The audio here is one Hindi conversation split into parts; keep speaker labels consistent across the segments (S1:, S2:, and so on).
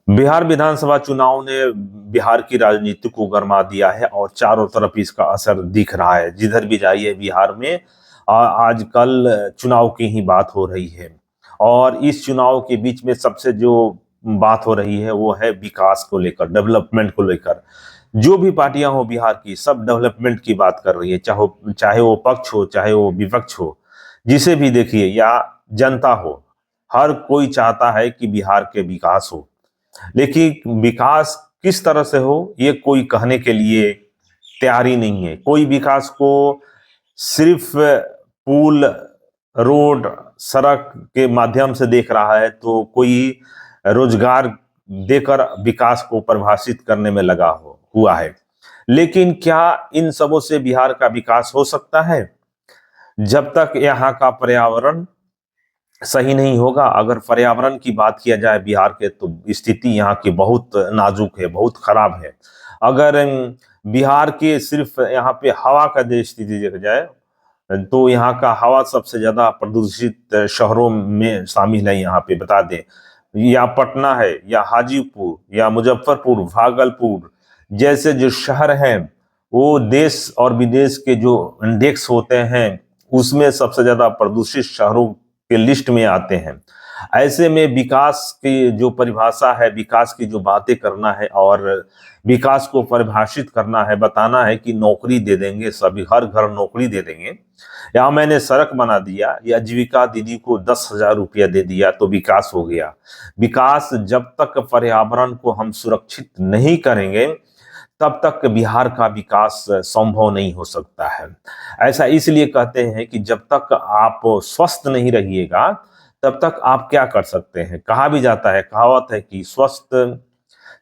S1: बिहार विधानसभा चुनाव ने बिहार की राजनीति को गरमा दिया है और चारों तरफ इसका असर दिख रहा है। जिधर भी जाइए बिहार में आजकल चुनाव की ही बात हो रही है। और इस चुनाव के बीच में सबसे जो बात हो रही है वो है विकास को लेकर, डेवलपमेंट को लेकर। जो भी पार्टियां हो बिहार की, सब डेवलपमेंट की बात कर रही है, चाहे वो पक्ष हो चाहे वो विपक्ष हो, जिसे भी देखिए, या जनता हो, हर कोई चाहता है कि बिहार के विकास हो। लेकिन विकास किस तरह से हो ये कोई कहने के लिए तैयार ही नहीं है। कोई विकास को सिर्फ पुल, रोड, सड़क के माध्यम से देख रहा है, तो कोई रोजगार देकर विकास को परिभाषित करने में लगा हुआ है। लेकिन क्या इन सबों से बिहार का विकास हो सकता है? जब तक यहाँ का पर्यावरण सही नहीं होगा। अगर पर्यावरण की बात किया जाए बिहार के, तो स्थिति यहाँ की बहुत नाजुक है, बहुत खराब है। अगर बिहार के सिर्फ यहाँ पे हवा का स्थिति देखा जाए, तो यहाँ का हवा सबसे ज्यादा प्रदूषित शहरों में शामिल है। यहाँ पे बता दें, या पटना है, या हाजीपुर, या मुजफ्फरपुर, भागलपुर जैसे जो शहर हैं, वो देश और विदेश के जो इंडेक्स होते हैं उसमें सबसे ज्यादा प्रदूषित शहरों के लिस्ट में आते हैं। ऐसे में विकास की जो परिभाषा है, विकास की जो बातें करना है और विकास को परिभाषित करना है, बताना है कि नौकरी दे देंगे, सभी हर घर नौकरी दे देंगे, या मैंने सड़क बना दिया, या जीविका दीदी को 10,000 रुपया दे दिया तो विकास हो गया। विकास जब तक पर्यावरण को हम सुरक्षित नहीं करेंगे तब तक बिहार का विकास संभव नहीं हो सकता है। ऐसा इसलिए कहते हैं कि जब तक आप स्वस्थ नहीं रहिएगा तब तक आप क्या कर सकते हैं। कहा भी जाता है, कहावत है कि स्वस्थ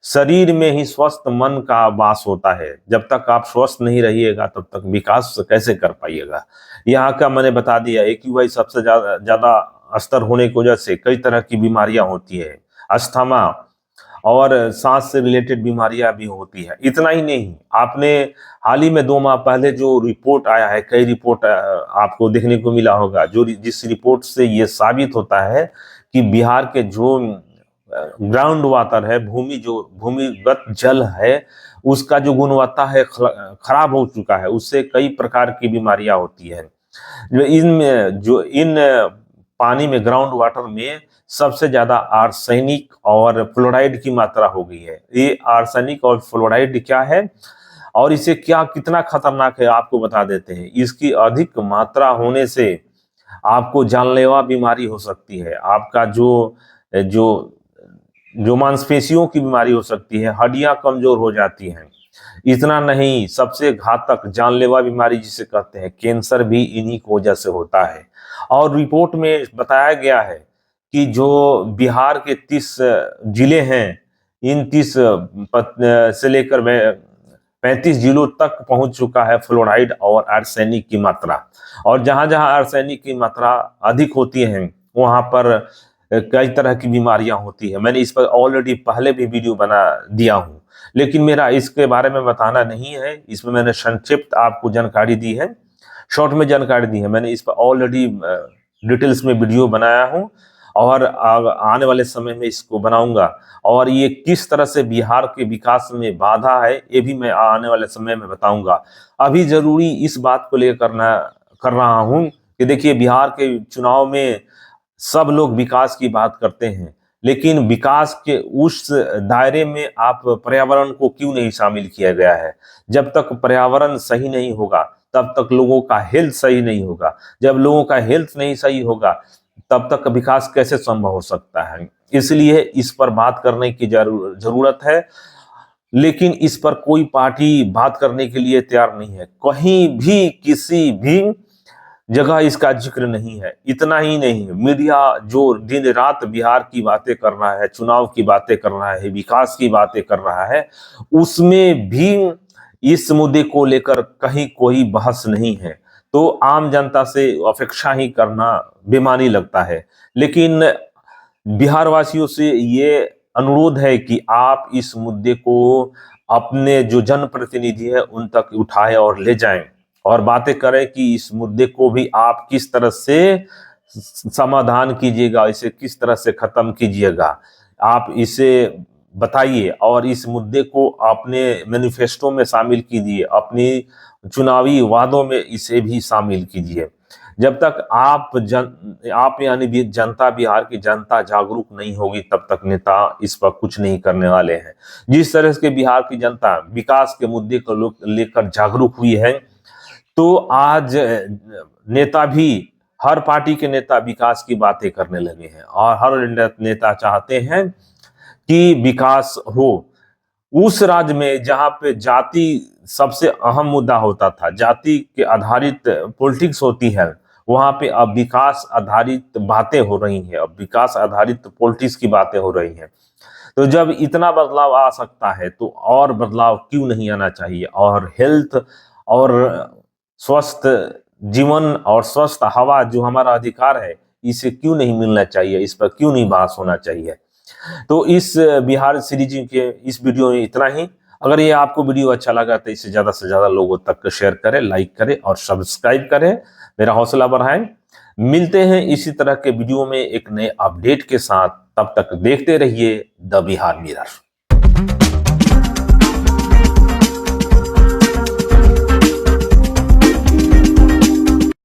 S1: शरीर में ही स्वस्थ मन का वास होता है। जब तक आप स्वस्थ नहीं रहिएगा तब तक विकास कैसे कर पाइएगा। यहाँ का मैंने बता दिया, AQI सबसे ज्यादा स्तर होने की वजह से कई तरह की बीमारियां होती है, अस्थमा और सांस से रिलेटेड बीमारियां भी होती है। इतना ही नहीं, आपने हाल ही में 2 माह पहले जो रिपोर्ट आया है, कई रिपोर्ट आपको देखने को मिला होगा, जो जिस रिपोर्ट से ये साबित होता है कि बिहार के जो ग्राउंड वाटर है, भूमिगत जल है, उसका जो गुणवत्ता है खराब हो चुका है। उससे कई प्रकार की बीमारियां होती है। इन पानी में, ग्राउंड वाटर में सबसे ज्यादा आर्सेनिक और फ्लोराइड की मात्रा हो गई है। ये आर्सेनिक और फ्लोराइड क्या है और इसे क्या कितना खतरनाक है आपको बता देते हैं। इसकी अधिक मात्रा होने से आपको जानलेवा बीमारी हो सकती है। आपका जो जो जो मांसपेशियों की बीमारी हो सकती है, हड्डियां कमजोर हो जाती हैं। इतना नहीं, सबसे घातक जानलेवा बीमारी जिसे कहते हैं कैंसर, भी इन्हीं की वजह से होता है। और रिपोर्ट में बताया गया है कि जो बिहार के 30 जिले हैं, इन 30 से लेकर 35 जिलों तक पहुंच चुका है फ्लोराइड और आर्सेनिक की मात्रा। और जहां जहां आर्सेनिक की मात्रा अधिक होती है वहां पर कई तरह की बीमारियां होती है। मैंने इस पर ऑलरेडी पहले भी वीडियो बना दिया हूं, लेकिन मेरा इसके बारे में बताना नहीं है। इसमें मैंने संक्षिप्त आपको जानकारी दी है, शॉर्ट में जानकारी दी है। मैंने इस पर ऑलरेडी डिटेल्स में वीडियो बनाया हूं और आने वाले समय में इसको बनाऊंगा। और ये किस तरह से बिहार के विकास में बाधा है ये भी मैं आने वाले समय में बताऊंगा। अभी जरूरी इस बात को लेकर कर रहा हूं कि देखिए, बिहार के चुनाव में सब लोग विकास की बात करते हैं, लेकिन विकास के उस दायरे में आप पर्यावरण को क्यों नहीं शामिल किया गया है। जब तक पर्यावरण सही नहीं होगा तब तक लोगों का हेल्थ सही नहीं होगा। जब लोगों का हेल्थ नहीं सही होगा तब तक विकास कैसे संभव हो सकता है। इसलिए इस पर बात करने की जरूरत है, लेकिन इस पर कोई पार्टी बात करने के लिए तैयार नहीं है। कहीं भी किसी भी जगह इसका जिक्र नहीं है। इतना ही नहीं, मीडिया जो दिन रात बिहार की बातें कर रहा है, चुनाव की बातें कर रहा है, विकास की बातें कर रहा है, उसमें भी इस मुद्दे को लेकर कहीं कोई बहस नहीं है। तो आम जनता से अपेक्षा ही करना बेमानी लगता है। लेकिन बिहार वासियों से ये अनुरोध है कि आप इस मुद्दे को अपने जो जनप्रतिनिधि है उन तक उठाएं और ले जाएं और बातें करें कि इस मुद्दे को भी आप किस तरह से समाधान कीजिएगा, इसे किस तरह से खत्म कीजिएगा। आप इसे बताइए और इस मुद्दे को अपने मैनिफेस्टो में शामिल कीजिए, अपनी चुनावी वादों में इसे भी शामिल कीजिए। जब तक आप यानी भी जनता, बिहार की जनता जागरूक नहीं होगी, तब तक नेता इस पर कुछ नहीं करने वाले हैं। जिस तरह से बिहार की जनता विकास के मुद्दे को लेकर जागरूक हुई है, तो आज नेता भी, हर पार्टी के नेता विकास की बातें करने लगे हैं और हर नेता चाहते हैं कि विकास हो। उस राज्य में जहां पे जाति सबसे अहम मुद्दा होता था, जाति के आधारित पॉलिटिक्स होती है, वहां पे अब विकास आधारित बातें हो रही हैं, अब विकास आधारित पॉलिटिक्स की बातें हो रही हैं। तो जब इतना बदलाव आ सकता है तो और बदलाव क्यों नहीं आना चाहिए। और हेल्थ और स्वस्थ जीवन और स्वस्थ हवा जो हमारा अधिकार है, इसे क्यों नहीं मिलना चाहिए, इस पर क्यों नहीं बहस होना चाहिए। तो इस बिहार सीरीज के इस वीडियो में इतना ही। अगर ये आपको वीडियो अच्छा लगा तो इसे ज्यादा से ज्यादा लोगों तक शेयर करें, लाइक करें और सब्सक्राइब करें, मेरा हौसला बढ़ाएं। मिलते हैं इसी तरह के वीडियो में एक नए अपडेट के साथ, तब तक देखते रहिए द बिहार मिरर।